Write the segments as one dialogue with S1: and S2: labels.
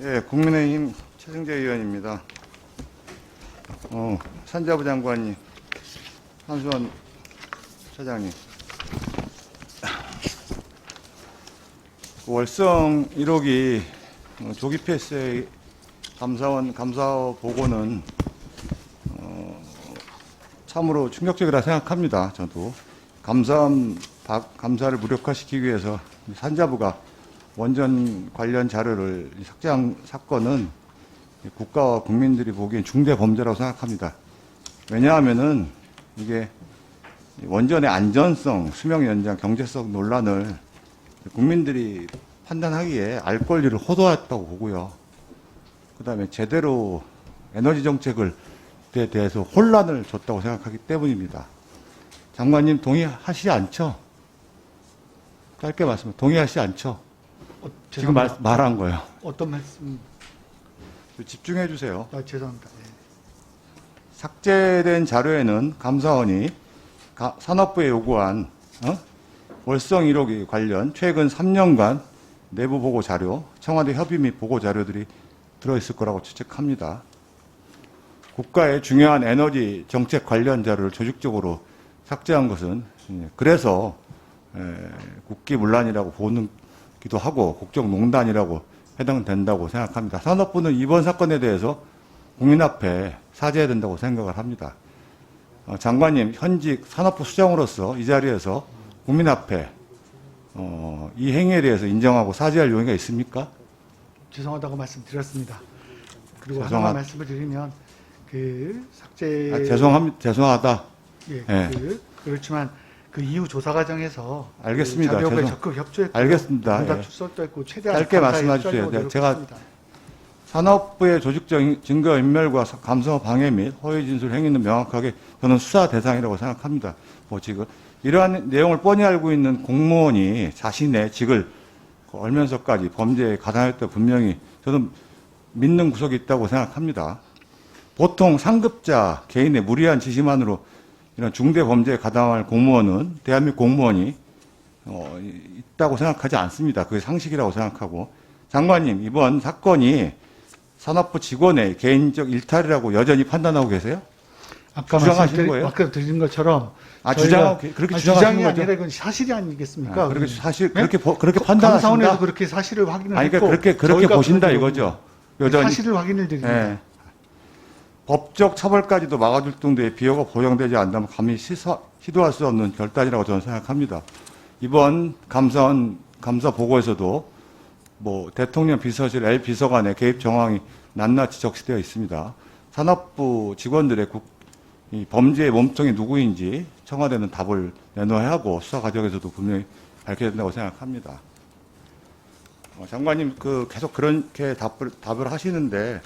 S1: 예, 국민의힘 최승재 의원입니다. 산자부 장관님, 한수원 차장님. 월성 1호기 조기 폐쇄 감사원 감사 보고는 참으로 충격적이라 생각합니다. 저도 감사를 무력화시키기 위해서 산자부가 원전 관련 자료를 삭제한 사건은 국가와 국민들이 보기엔 중대 범죄라고 생각합니다. 왜냐하면은 이게 원전의 안전성, 수명 연장, 경제성 논란을 국민들이 판단하기에 알 권리를 호도했다고 보고요. 그다음에 제대로 에너지 정책에 대해서 혼란을 줬다고 생각하기 때문입니다. 장관님 동의하시지 않죠? 짧게 말씀, 동의하시지 않죠? 지금 말한 거예요.
S2: 어떤 말씀?
S1: 집중해 주세요.
S2: 죄송합니다. 네.
S1: 삭제된 자료에는 감사원이 산업부에 요구한 월성 1호기 관련 최근 3년간 내부 보고 자료, 청와대 협의 및 보고 자료들이 들어있을 거라고 추측합니다. 국가의 중요한 에너지 정책 관련 자료를 조직적으로 삭제한 것은 그래서 국기문란이라고 보기도 하고 국정농단이라고 해당된다고 생각합니다. 산업부는 이번 사건에 대해서 국민 앞에 사죄해야 된다고 생각을 합니다. 장관님, 현직 산업부 수장으로서 이 자리에서 국민 앞에 이 행위에 대해서 인정하고 사죄할 용의가 있습니까?
S2: 죄송하다고 말씀드렸습니다. 그리고 하나만 말씀을 드리면 그 삭제
S1: 죄송하다.
S2: 예,
S1: 네.
S2: 그렇지만 그 이후 조사 과정에서
S1: 알겠습니다.
S2: 그 자료에 적극 협조했고
S1: 알겠습니다.
S2: 응답
S1: 예.
S2: 출석도 했고 최대한
S1: 짧게 말씀해 주세요. 네, 제가 산업부의 조직적 증거 인멸과 감사 방해 및 허위 진술 행위는 명확하게 저는 수사 대상이라고 생각합니다. 지금 이러한 내용을 뻔히 알고 있는 공무원이 자신의 직을 걸면서까지 범죄에 가담했다 분명히 저는 믿는 구석이 있다고 생각합니다. 보통 상급자 개인의 무리한 지시만으로 이런 중대 범죄에 가담할 공무원은 대한민국 공무원이 있다고 생각하지 않습니다. 그게 상식이라고 생각하고 장관님 이번 사건이 산업부 직원의 개인적 일탈이라고 여전히 판단하고 계세요?
S2: 아까
S1: 주장하시는 거예요?
S2: 아까 드린 것처럼
S1: 그렇게
S2: 주장이
S1: 거죠?
S2: 아니라 이건 사실이 아니겠습니까?
S1: 그렇게 사실
S2: 네?
S1: 그렇게 판단하신다.
S2: 감사원에서 그렇게 사실을 확인을
S1: 아니,
S2: 했고
S1: 그러니까 그렇게 보신다 이거죠. 여전히
S2: 사실을 확인을 드립니다.
S1: 예. 법적 처벌까지도 막아줄 정도의 비호가 보장되지 않다면 감히 시도할 수 없는 결단이라고 저는 생각합니다. 이번 감사원 감사 보고에서도 대통령 비서실 L 비서관의 개입 정황이 낱낱이 적시되어 있습니다. 산업부 직원들의 이 범죄의 몸통이 누구인지 청와대는 답을 내놓아야 하고 수사 과정에서도 분명히 밝혀야 된다고 생각합니다. 장관님 계속 그렇게 답을 하시는데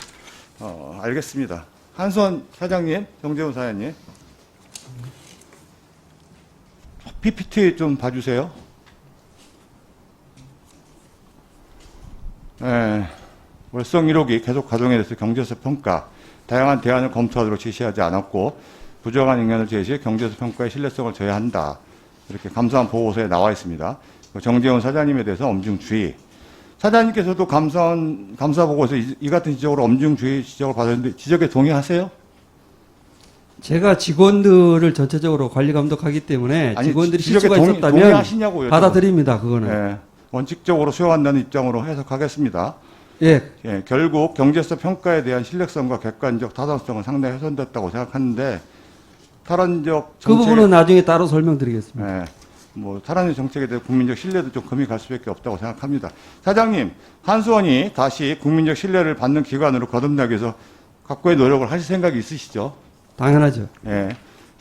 S1: 알겠습니다. 한수원 사장님, 정재훈 사장님, PPT 좀 봐주세요. 월성 1호기 계속 가동에 대해서 경제적 평가, 다양한 대안을 검토하도록 지시하지 않았고 부정한 ing연을 제시해 경제적 평가의 신뢰성을 저해한다. 이렇게 감사원 보고서에 나와 있습니다. 정재훈 사장님에 대해서 엄중 주의. 사장님께서도 감사원 감사 보고서 이 같은 지적으로 엄중 주의 지적을 받았는데 지적에 동의하세요?
S3: 제가 직원들을 전체적으로 관리 감독하기 때문에 직원들이 실수가 있었다면
S1: 동의하시냐고요,
S3: 받아들입니다. 그거는.
S1: 네, 원칙적으로 수용한다는 입장으로 해석하겠습니다.
S3: 예.
S1: 결국 경제성 평가에 대한 신뢰성과 객관적 타당성은 상당히 훼손됐다고 생각하는데 탈원적 정책,
S3: 그 부분은 나중에 따로 설명드리겠습니다.
S1: 탈원적 정책에 대한 국민적 신뢰도 좀 금이 갈 수밖에 없다고 생각합니다. 사장님, 한수원이 다시 국민적 신뢰를 받는 기관으로 거듭나기 위해서 각고의 노력을 하실 생각이 있으시죠?
S3: 당연하죠.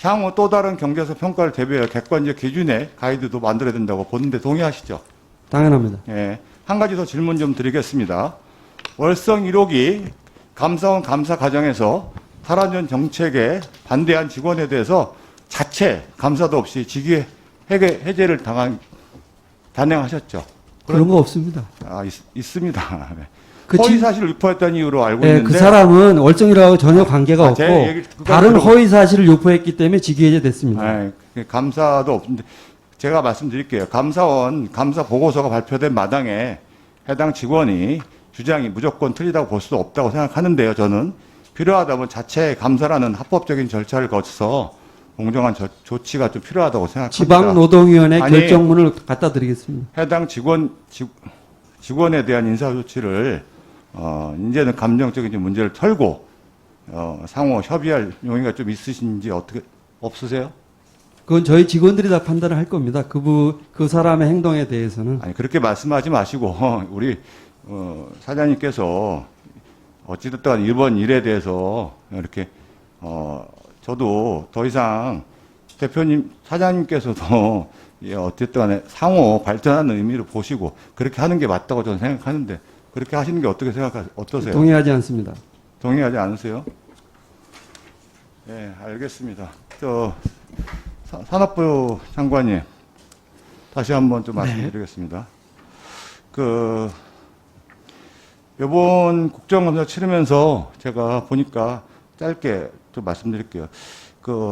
S1: 향후 또 다른 경제성 평가를 대비해 객관적 기준의 가이드도 만들어야 된다고 보는데 동의하시죠?
S3: 당연합니다.
S1: 한 가지 더 질문 좀 드리겠습니다. 월성 1호기 감사원 감사 과정에서 탈원전 정책에 반대한 직원에 대해서 자체 감사도 없이 직위 해제를 단행하셨죠?
S3: 그런 거 없습니다.
S1: 있습니다.
S3: 그
S1: 허위 사실을 유포했다는 이유로 알고 있는데
S3: 그 사람은 월정이라고 전혀 관계가 없고 다른 허위 사실을 유포했기 때문에 직위 해제됐습니다.
S1: 감사도 없는데 제가 말씀드릴게요. 감사원 감사 보고서가 발표된 마당에 해당 직원이 주장이 무조건 틀리다고 볼 수도 없다고 생각하는데요. 저는 필요하다면 자체 감사라는 합법적인 절차를 거쳐서 공정한 조치가 좀 필요하다고 생각합니다.
S3: 지방노동위원회
S1: 아니,
S3: 결정문을 갖다 드리겠습니다.
S1: 해당 직원에 대한 인사 조치를 이제는 감정적인 문제를 털고 상호 협의할 용의가 좀 있으신지 어떻게 없으세요?
S3: 그건 저희 직원들이 다 판단을 할 겁니다. 그 사람의 행동에 대해서는.
S1: 아니 그렇게 말씀하지 마시고 우리 사장님께서 어찌됐든 이번 일에 대해서 이렇게 저도 더 이상 대표님 사장님께서도 예, 어쨌든 간에 상호 발전하는 의미로 보시고 그렇게 하는 게 맞다고 저는 생각하는데 그렇게 하시는 게 어떠세요?
S3: 동의하지 않습니다.
S1: 동의하지 않으세요? 네, 알겠습니다. 산업부 장관님, 다시 한번 좀 말씀드리겠습니다. 요번 국정감사 치르면서 제가 보니까 짧게 좀 말씀드릴게요.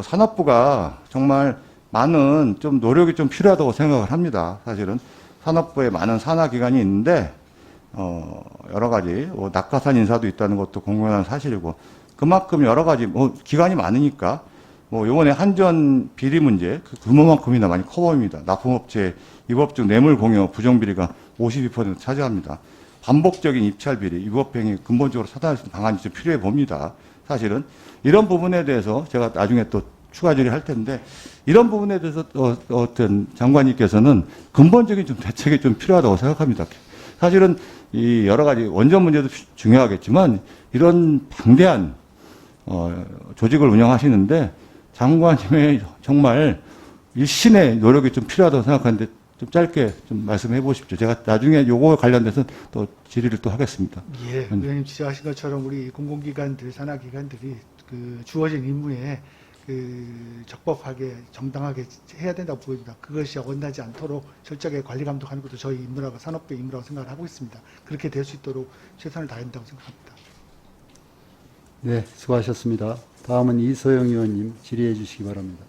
S1: 산업부가 정말 많은 좀 노력이 좀 필요하다고 생각을 합니다. 사실은 산업부에 많은 산하기관이 있는데, 여러 가지, 낙하산 인사도 있다는 것도 공공연한 사실이고, 그만큼 여러 가지, 기관이 많으니까, 요번에 한전 비리 문제, 그 규모만큼이나 많이 커 보입니다. 납품업체 위법 중 뇌물 공여 부정비리가 52% 차지합니다. 반복적인 입찰 비리, 위법행위 근본적으로 차단할 수 있는 방안이 좀 필요해 봅니다. 사실은. 이런 부분에 대해서 제가 나중에 또 추가 질의할 텐데, 이런 부분에 대해서 어떤 장관님께서는 근본적인 좀 대책이 좀 필요하다고 생각합니다. 사실은 이 여러 가지 원전 문제도 중요하겠지만, 이런 방대한, 조직을 운영하시는데, 장관님의 정말 일신의 노력이 좀 필요하다고 생각하는데 좀 짧게 좀 말씀해 보십시오. 제가 나중에 요거 관련돼서 또 질의를 또 하겠습니다.
S2: 예, 의원님 지적하신 것처럼 우리 공공기관들, 산하기관들이 주어진 임무에 적법하게 정당하게 해야 된다고 보입니다. 그것이 어긋나지 않도록 철저하게 관리 감독하는 것도 저희 임무라고 산업부의 임무라고 생각을 하고 있습니다. 그렇게 될 수 있도록 최선을 다해야 된다고 생각합니다.
S4: 네, 수고하셨습니다. 다음은 이소영 의원님 질의해 주시기 바랍니다.